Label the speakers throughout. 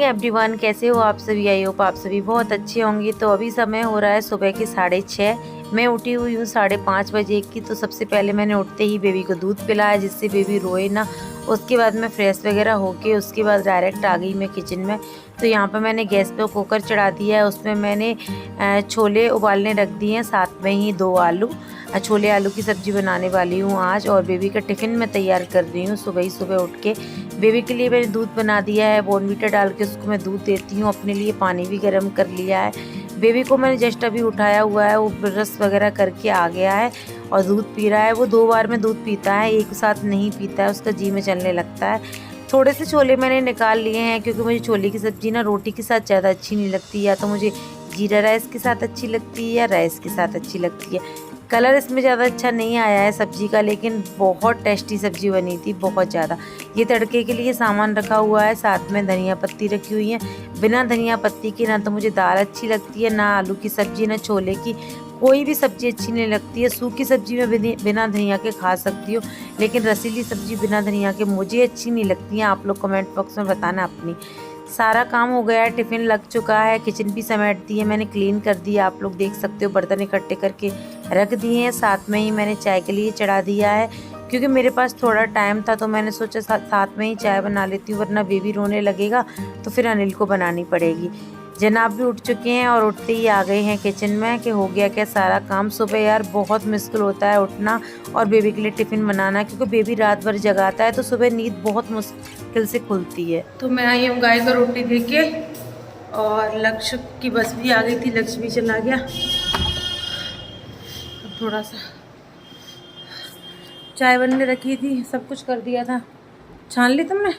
Speaker 1: Everyone, कैसे हो आप सभी। आई होप आप सभी बहुत अच्छे होंगे। तो अभी समय हो रहा है सुबह के 6:30। मैं उठी हुई हूँ 5:30 बजे की। तो सबसे पहले मैंने उठते ही बेबी को दूध पिलाया जिससे बेबी रोए ना। उसके बाद मैं फ्रेश वगैरह होके उसके बाद डायरेक्ट आ गई मैं किचन में। तो यहाँ पर मैंने गैस पे कुकर चढ़ा दिया है। उसमें मैंने छोले उबालने रख दिए हैं, साथ में ही 2 आलू। छोले आलू की सब्ज़ी बनाने वाली हूँ आज। और बेबी का टिफ़िन मैं तैयार कर रही हूँ। सुबह ही सुबह उठ के बेबी के लिए मैंने दूध बना दिया है, बॉर्नवीटा डाल के उसको मैं दूध देती हूँ। अपने लिए पानी भी गर्म कर लिया है। बेबी को मैंने जस्ट अभी उठाया हुआ है, वो ब्रश वगैरह करके आ गया है और दूध पी रहा है। वो 2 बार में दूध पीता है, एक साथ नहीं पीता है, उसका जी में चलने लगता है। थोड़े से छोले मैंने निकाल लिए हैं क्योंकि मुझे छोले की सब्ज़ी ना रोटी के साथ ज़्यादा अच्छी नहीं लगती। या तो मुझे जीरा राइस के साथ अच्छी लगती है या राइस के साथ अच्छी लगती है। कलर इसमें ज़्यादा अच्छा नहीं आया है सब्ज़ी का, लेकिन बहुत टेस्टी सब्ज़ी बनी थी, बहुत ज़्यादा। ये तड़के के लिए सामान रखा हुआ है, साथ में धनिया पत्ती रखी हुई है। बिना धनिया पत्ती के ना तो मुझे दाल अच्छी लगती है, ना आलू की सब्ज़ी, ना छोले की। कोई भी सब्ज़ी अच्छी नहीं लगती है। सूखी सब्ज़ी में बिना धनिया के खा सकती हूँ, लेकिन रसीली सब्ज़ी बिना धनिया के मुझे अच्छी नहीं लगती है। आप लोग कमेंट बॉक्स में बताना अपनी। सारा काम हो गया है, टिफ़िन लग चुका है, किचन भी समेट दी है मैंने, क्लीन कर दिया। आप लोग देख सकते हो बर्तन इकट्ठे करके रख दिए हैं। साथ में ही मैंने चाय के लिए चढ़ा दिया है क्योंकि मेरे पास थोड़ा टाइम था। तो मैंने सोचा साथ में ही चाय बना लेती हूँ, वरना बेबी रोने लगेगा तो फिर अनिल को बनानी पड़ेगी। जनाब भी उठ चुके हैं और उठते ही आ गए हैं किचन में कि हो गया क्या सारा काम। सुबह यार बहुत मुश्किल होता है उठना और बेबी के लिए टिफ़िन बनाना, क्योंकि बेबी रात भर जगाता है तो सुबह नींद बहुत मुश्किल से खुलती है। तो मैं आई हूँ गाय को रोटी दे के, और लक्ष्य की बस भी आ गई थी, लक्ष्य भी चला गया। अब थोड़ा सा चाय बनने रखी थी, सब कुछ कर दिया था। छान ली तुमने?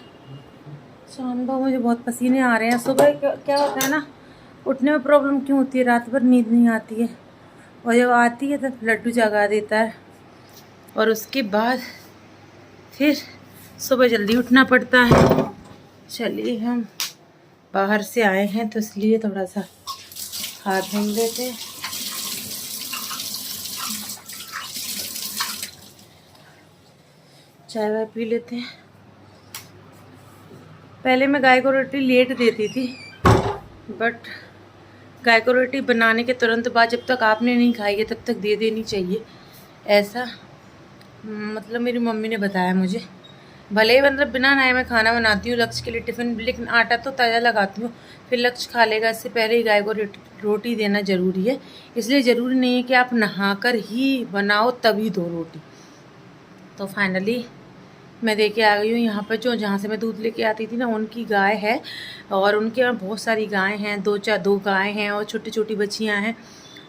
Speaker 1: छान दो, मुझे बहुत पसीने आ रहे हैं। सुबह क्या होता है ना, उठने में प्रॉब्लम क्यों होती है, रात भर नींद नहीं आती है, और जब आती है तब लड्डू जगा देता है, और उसके बाद फिर सुबह जल्दी उठना पड़ता है। चलिए, हम बाहर से आए हैं तो इसलिए थोड़ा सा हाथ धो लेते हैं। चाय वाय पी लेते हैं। पहले मैं गाय को रोटी लेट देती थी, बट गाय को रोटी बनाने के तुरंत बाद जब तक आपने नहीं खाई है तब तक दे देनी चाहिए, ऐसा मतलब मेरी मम्मी ने बताया मुझे। भले ही मतलब बिना नहाए मैं खाना बनाती हूँ लक्ष्य के लिए टिफ़िन, लेकिन आटा तो ताज़ा लगाती हूँ, फिर लक्ष्य खा लेगा। इससे पहले ही गाय को रोटी देना ज़रूरी है। इसलिए ज़रूरी नहीं है कि आप नहाकर ही बनाओ तभी दो रोटी। तो फाइनली मैं दे के आ गई हूँ। यहाँ पर जो जहाँ से मैं दूध लेके आती थी ना, उनकी गाय है, और उनके यहाँ बहुत सारी गायें हैं, 2 गायें हैं और छोटी छोटी बच्चियाँ हैं।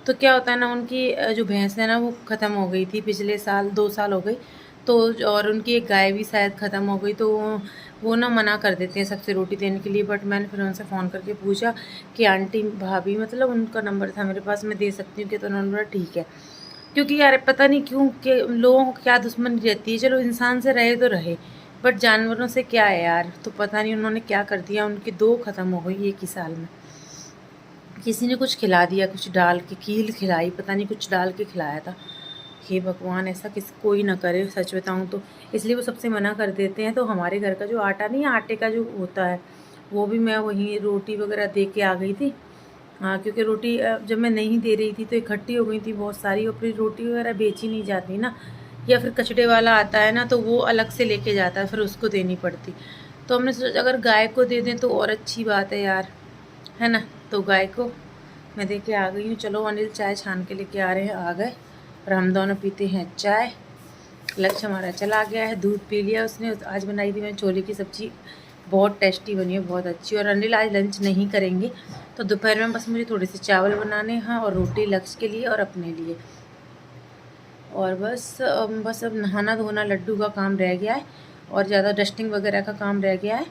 Speaker 1: तो क्या होता है ना, उनकी जो भैंस है ना वो ख़त्म हो गई थी पिछले साल, 2 साल हो गई। तो और उनकी एक गाय भी शायद ख़त्म हो गई। तो वो ना मना कर देते हैं सबसे रोटी देने के लिए। बट मैंने फिर उनसे फ़ोन करके पूछा कि आंटी भाभी, मतलब उनका नंबर था मेरे पास, मैं दे सकती हूँ कि? तो उन्होंने बोला ठीक है। क्योंकि यार पता नहीं क्यों कि लोगों को क्या दुश्मनी रहती है। चलो इंसान से रहे तो रहे, बट जानवरों से क्या है यार। तो पता नहीं उन्होंने क्या कर दिया, उनकी 2 ख़त्म हो गई एक ही साल में। किसी ने कुछ खिला दिया, कुछ डाल के कील खिलाई, पता नहीं कुछ डाल के खिलाया था। हे भगवान, ऐसा किसी कोई ना करे, सच बताऊँ तो। इसलिए वो सबसे मना कर देते हैं। तो हमारे घर का जो आटा नहीं, आटे का जो होता है, वो भी मैं वहीं रोटी वगैरह दे के आ गई थी। क्योंकि रोटी जब मैं नहीं दे रही थी तो इकट्ठी हो गई थी बहुत सारी, और फिर रोटी वगैरह बेची नहीं जाती ना, या फिर कचड़े वाला आता है ना तो वो अलग से लेके जाता है, फिर उसको देनी पड़ती। तो हमने सोचा अगर गाय को दे दें तो और अच्छी बात है यार, है ना। तो गाय को मैं दे के आ गई हूँ। चलो अनिल चाय छान के लेके आ रहे हैं, आ गए, और हम दोनों पीते हैं चाय। लक्ष्य हमारा चला गया है, दूध पी लिया उसने। आज बनाई थी मैं छोले की सब्ज़ी, बहुत टेस्टी बनी है, बहुत अच्छी। और अनिल आज लंच नहीं करेंगे, तो दोपहर में बस मुझे थोड़े से चावल बनाने हैं और रोटी लक्ष्य के लिए और अपने लिए। और बस अब नहाना धोना लड्डू का काम रह गया है, और ज़्यादा डस्टिंग वगैरह का काम रह गया है,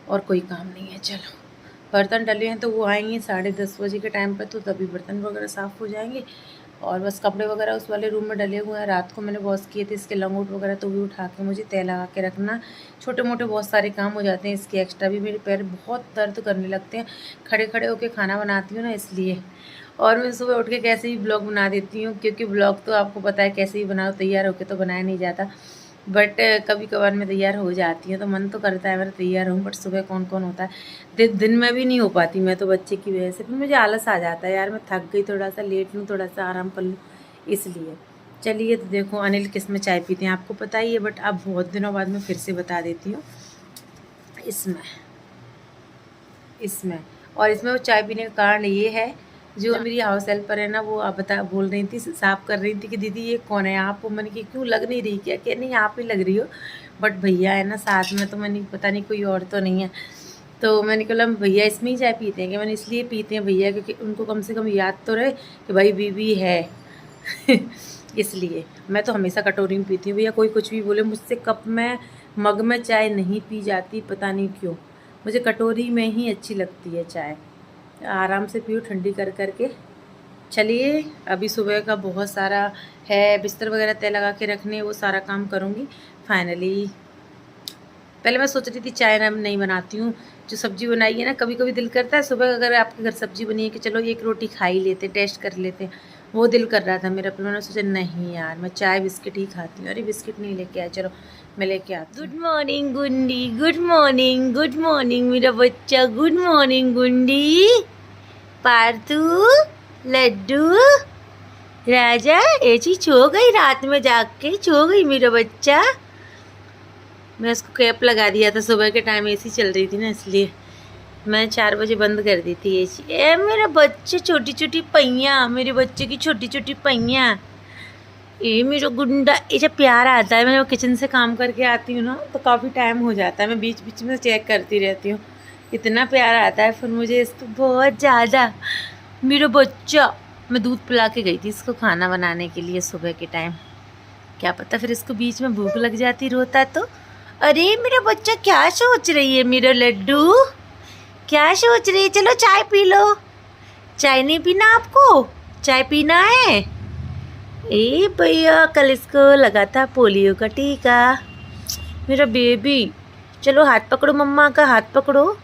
Speaker 1: और कोई काम नहीं है। चलो, बर्तन डले हैं तो वो आएंगे 10:30 बजे के टाइम पर, तो तभी बर्तन वगैरह साफ़ हो जाएंगे। और बस कपड़े वगैरह उस वाले रूम में डले हुए हैं, रात को मैंने वॉश किए थे इसके लंगोट वगैरह, तो भी उठा के मुझे तय लगा के रखना। छोटे मोटे बहुत सारे काम हो जाते हैं इसके एक्स्ट्रा भी। मेरे पैर बहुत दर्द करने लगते हैं खड़े खड़े होकर खाना बनाती हूँ ना, इसलिए। और मैं सुबह उठ के कैसे ही ब्लॉग बना देती हूँ, क्योंकि ब्लॉग तो आपको पता है कैसे ही बनाओ, तैयार होकर तो बनाया नहीं जाता। बट कभी कभार मैं तैयार हो जाती हूँ, तो मन तो करता है मेरा तैयार हूँ, बट सुबह कौन कौन होता है, दिन में भी नहीं हो पाती मैं तो बच्चे की वजह से। फिर मुझे आलस आ जाता है यार, मैं थक गई, थोड़ा सा लेट लूँ, थोड़ा सा आराम कर लूँ, इसलिए। चलिए, तो देखो अनिल किस में चाय पीते हैं आपको पता ही है, बट अब बहुत दिनों बाद मैं फिर से बता देती हूँ। इसमें इसमें और इसमें वो चाय पीने का कारण ये है, जो मेरी हाउस हेल्पर है ना, वो आप बोल रही थी, साफ कर रही थी कि दीदी ये कौन है आप? मैंने कि क्यों लग नहीं रही क्या? कि नहीं आप ही लग रही हो, बट भैया है ना साथ में, तो मैंने पता नहीं कोई और तो नहीं है। तो मैंने कहा भैया इसमें ही चाय पीते हैं कि? मैंने इसलिए पीते हैं भैया क्योंकि उनको कम से कम याद तो रहे कि भाई बीबी है। इसलिए मैं तो हमेशा कटोरी में पीती हूँ भैया, कोई कुछ भी बोले, मुझसे कप में मग में चाय नहीं पी जाती, पता नहीं क्यों, मुझे कटोरी में ही अच्छी लगती है चाय। आराम से पियो ठंडी कर करके। चलिए, अभी सुबह का बहुत सारा है, बिस्तर वगैरह तय लगा के रखने, वो सारा काम करूँगी फाइनली। पहले मैं सोच रही थी चाय ना नहीं बनाती हूँ, जो सब्ज़ी बनाई है ना, कभी कभी दिल करता है सुबह अगर आपके घर सब्ज़ी बनी है कि चलो एक रोटी खा ही लेते, टेस्ट कर लेते, वो दिल कर रहा था मेरा। पर मैंने सोचा नहीं यार, मैं चाय बिस्किट ही खाती हूँ। अरे बिस्किट नहीं लेके आए, चलो मैं लेके आती हूँ। गुड मॉर्निंग गुंडी, गुड मॉर्निंग, गुड मॉर्निंग मेरा बच्चा, गुड मॉर्निंग गुंडी, पार्थू, लड्डू, राजा। ये चीज सो गई रात में जाग के, सो गई मेरा बच्चा। मैं उसको कैप लगा दिया था, सुबह के टाइम एसी चल रही थी ना, इसलिए मैं 4 बजे बंद कर दी थी एसी। ए मेरा बच्चे, छोटी छोटी पैया, मेरे बच्चे की छोटी छोटी पैया। ये मेरा गुंडा, ये जब प्यार आता है, मैं किचन से काम करके आती हूँ ना, तो काफ़ी टाइम हो जाता है, मैं बीच बीच में चेक करती रहती हूँ, इतना प्यार आता है फिर मुझे इसको बहुत ज़्यादा। मेरा बच्चा, मैं दूध पिला के गई थी इसको खाना बनाने के लिए सुबह के टाइम, क्या पता फिर इसको बीच में भूख लग जाती, रोता तो। अरे मेरा बच्चा क्या सोच रही है मेरा लड्डू, क्या सोच रही है? चलो चाय पी लो। चाय नहीं पीना आपको? चाय पीना है? ए भैया, कल इसको लगा था पोलियो का टीका, मेरा बेबी। चलो हाथ पकड़ो, मम्मा का हाथ पकड़ो।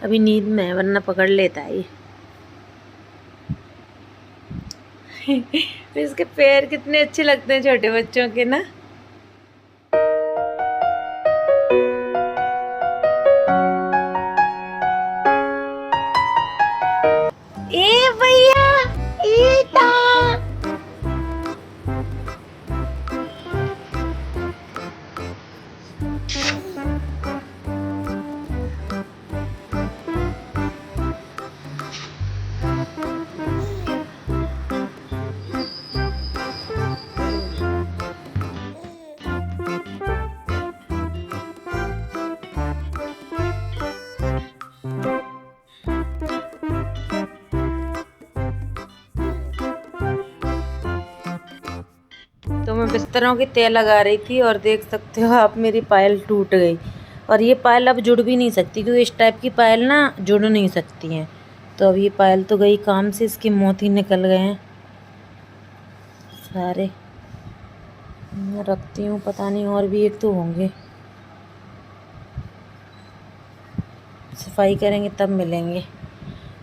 Speaker 1: अभी नींद में है, वरना पकड़ लेता है ये। इसके पैर कितने अच्छे लगते हैं छोटे बच्चों के ना। ए भैया, ईटा। तो मैं बिस्तरों की तय लगा रही थी और देख सकते हो आप, मेरी पायल टूट गई, और ये पायल अब जुड़ भी नहीं सकती, क्योंकि इस टाइप की पायल ना जुड़ नहीं सकती हैं। तो अब ये पायल तो गई काम से, इसके मोती निकल गए हैं सारे। मैं रखती हूँ, पता नहीं और भी एक तो होंगे, सफाई करेंगे तब मिलेंगे।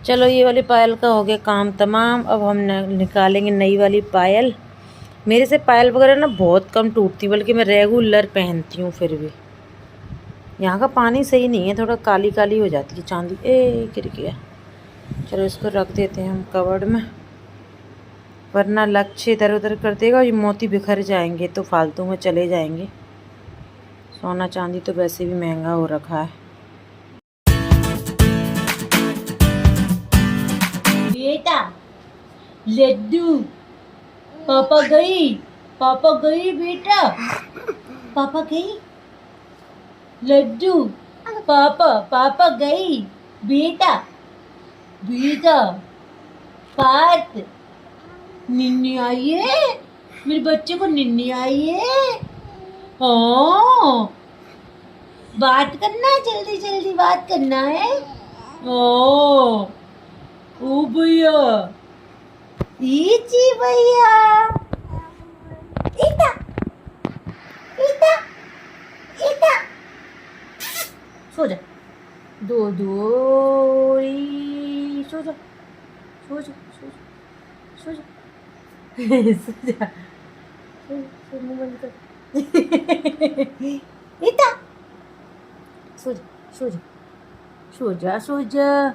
Speaker 1: चलो, ये वाली पायल का हो गया काम तमाम। अब हम निकालेंगे नई वाली पायल। मेरे से पायल वगैरह ना बहुत कम टूटती, बल्कि मैं रेगुलर पहनती हूँ, फिर भी यहाँ का पानी सही नहीं है, थोड़ा काली काली हो जाती है चांदी। ए गिर गया। चलो इसको रख देते हैं हम कवर्ड में, वरना लक्ष्य इधर उधर कर देगा, ये मोती बिखर जाएंगे तो फालतू में चले जाएंगे। सोना चांदी तो वैसे भी महंगा हो रखा है। बेटा लड्डू, पापा गई, पापा गई बेटा, पापा गई। लड्डू, पापा, पापा गई बेटा, बेटा। पार्थ, निन्नी आई है, मेरे बच्चे को निन्नी आई है। हाँ, बात करना है, जल्दी जल्दी बात करना है। ओ भैया, जी भैया, इता इता इता, सो जा, दो दो, सो जा, सो जा, सो जा, सो जा, सो जा, सो मुंह बंद कर। इता सो जा सो जा सो जा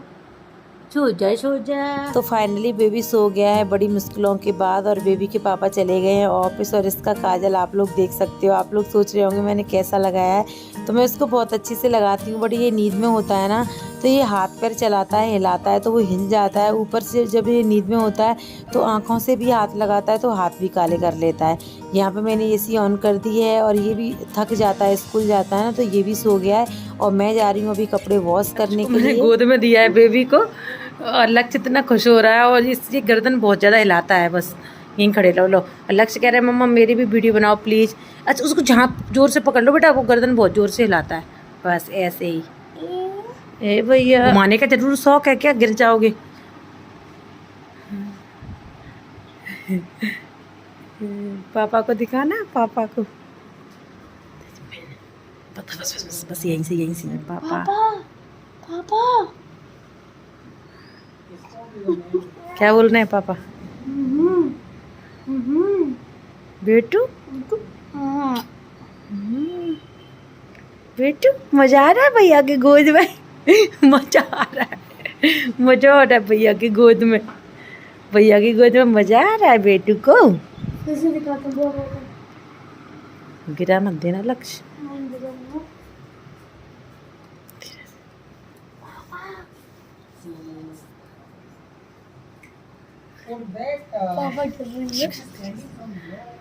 Speaker 1: सो जा सो जा। तो फाइनली बेबी सो गया है बड़ी मुश्किलों के बाद, और बेबी के पापा चले गए हैं ऑफिस। और इसका काजल आप लोग देख सकते हो। आप लोग सोच रहे होंगे मैंने कैसा लगाया है, तो मैं इसको बहुत अच्छे से लगाती हूँ। बट ये नींद में होता है ना, तो ये हाथ पैर चलाता है, हिलाता है तो वो हिल जाता है। ऊपर से जब ये नींद में होता है तो आँखों से भी हाथ लगाता है तो हाथ भी काले कर लेता है। यहाँ पे मैंने एसी ऑन कर दी है, और ये भी थक जाता है, स्कूल जाता है ना, तो ये भी सो गया है। और मैं जा रही हूँ अभी कपड़े वॉश करने के लिए। गोद में दिया है बेबी को, और लक्ष्य इतना खुश हो रहा है, और इसकी गर्दन बहुत ज़्यादा हिलाता है। बस यहीं खड़े रहो। लो, लक्ष्य कह रहा है मम्मा मेरी भी वीडियो बनाओ प्लीज़। अच्छा, उसको जहाँ जोर से पकड़ लो बेटा, वो गर्दन बहुत ज़ोर से हिलाता है। बस ऐसे ही। ए भैया, घुमाने का जरूर शौक है क्या? गिर जाओगे। पापा को दिखाना, पापा को। बस बस बस बस यहीं से पापा पापा। क्या बोल रहे हैं पापा? बेटू बेटू, मजा आ रहा है भैया के गोद में। मजा आ रहा है भैया की गोद में। भैया की गोद में मजा आ रहा है बेटू को। गिरा मत देना लक्ष्य।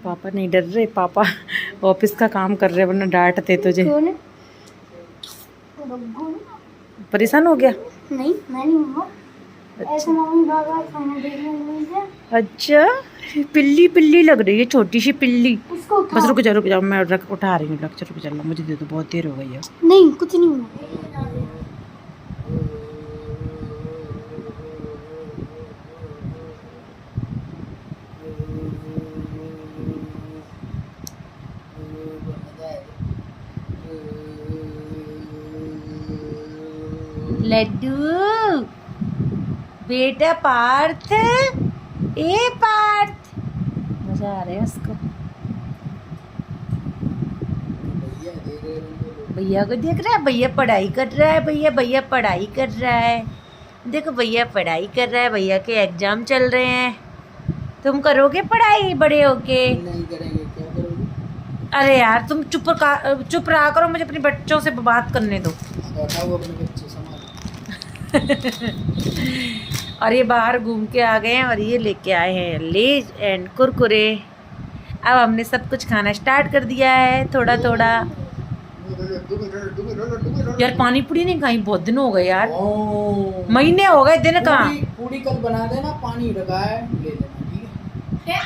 Speaker 1: पापा नहीं डर रहे, पापा ऑफिस का काम कर रहे, वरना डांटते तुझे। परेशान हो गया?
Speaker 2: नहीं, मैं नहीं हूँ। ऐसे मम्मी बाबा खाना देखने में। अच्छा,
Speaker 1: पिल्ली पिल्ली लग रही है, छोटी सी पिल्ली। बस रुक जाओ, मैं उठा रही हूँ लक्ष्य। रुक जाओ, मुझे दे दो, बहुत देर हो गई है।
Speaker 2: नहीं, कुछ नहीं हुआ।
Speaker 1: लड्डू बेटा पार्थ, ए पार्थ, मजा आ रहा है उसको। भैया को देख रहा है, भैया पढ़ाई कर रहा है। भैया पढ़ाई कर रहा है। देखो भैया पढ़ाई कर रहा है, भैया के एग्जाम चल रहे हैं। तुम करोगे पढ़ाई बड़े होके?
Speaker 2: नहीं करेंगे, क्या करोगे?
Speaker 1: अरे यार तुम चुप रहा करो, मुझे अपने बच्चों से बात करने दो।
Speaker 2: अपने बच्चे संभालो।
Speaker 1: और ये बाहर घूम के आ गए हैं, और ये लेके आए हैं लेज एंड कुरकुरे। अब हमने सब कुछ खाना स्टार्ट कर दिया है, थोड़ा थोड़ा। यार पानी पूरी नहीं खाई, बहुत दिन हो गए यार, महीने हो गए। दिन कहाँ?
Speaker 2: पूरी कल बना देना, पानी रखा है ले लेना, ठीक है?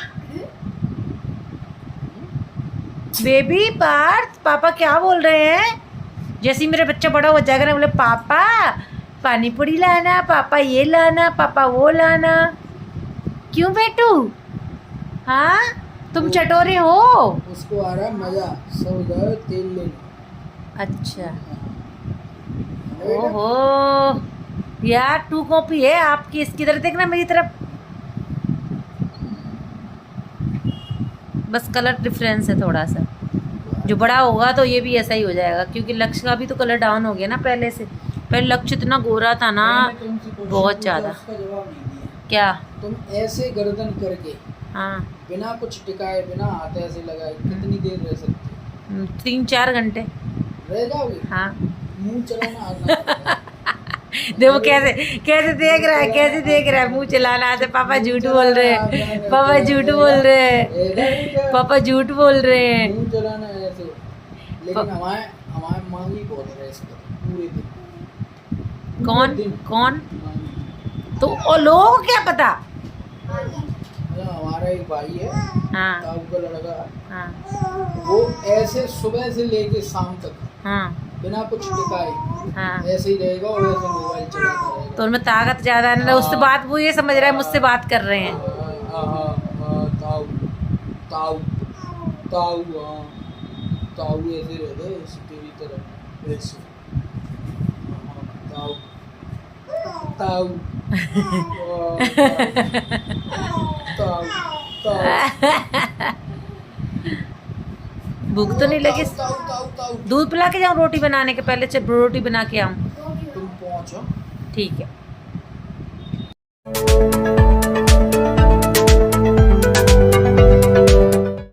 Speaker 1: बेबी पार्थ, पापा क्या बोल रहे हैं? जैसे ही मेरा बच्चा बड़ा हो जाएगा ना, बोले पापा पानी पूरी लाना, पापा ये लाना, पापा वो लाना। क्यों बेटू? हाँ तुम चटोरे हो।
Speaker 2: उसको आ रहा मजा, सब गए तेल लेना।
Speaker 1: अच्छा, ओहो यार, 2 कॉपी है आपकी। इसकी तरफ देखना, मेरी तरफ। बस कलर डिफरेंस है थोड़ा सा। जो बड़ा होगा तो ये भी ऐसा ही हो जाएगा, क्योंकि लक्ष्य का भी तो कलर डाउन हो गया ना पहले से। पहले लक्ष्य इतना गोरा था ना, बहुत ज़्यादा। क्या?
Speaker 2: तुम ऐसे गर्दन करके,
Speaker 1: हाँ,
Speaker 2: बिना कुछ टिकाए, बिना हाथ ऐसे लगाए कितनी देर रह सकती?
Speaker 1: 3-4 घंटे
Speaker 2: रह जाओगे?
Speaker 1: हाँ।
Speaker 2: मुंह चलाना आता
Speaker 1: देखो कैसे देख रहा है, मुंह चलाना आता है। पापा झूठ बोल रहे हैं, पापा झूठ बोल रहे हैं, पापा झूठ बोल रहे हैं।
Speaker 2: मुंह चलाना ऐसे। लेकिन हमारे मांगी बहुत रहे इसको पूरे दिन।
Speaker 1: कौन? तो वो लोगों को क्या पता?
Speaker 2: हमारा एक भाई है,
Speaker 1: हाँ,
Speaker 2: ताऊ का लड़का,
Speaker 1: हाँ,
Speaker 2: वो ऐसे सुबह से लेके शाम तक, हाँ, बिना कुछ टिकाए,
Speaker 1: हाँ,
Speaker 2: ऐसे ही रहेगा और ऐसे मोबाइल चलाता रहेगा।
Speaker 1: तो उनमें ताकत ज्यादा है ना, उससे बात, वो ये समझ रहा है मुझसे बात कर रहे हैं।
Speaker 2: ताऊ ताऊ ताऊ हाँ, ताऊ ऐसे रहते हैं तेरी तरह, ऐसे ताऊ ताऊ ताऊ ताऊ।
Speaker 1: भूख तो नहीं लगी?
Speaker 2: ताऊ
Speaker 1: दूध पिला के जाऊँ रोटी बनाने के पहले? चल रोटी बना के आऊँ।
Speaker 2: तुम पहुंचो।
Speaker 1: ठीक है।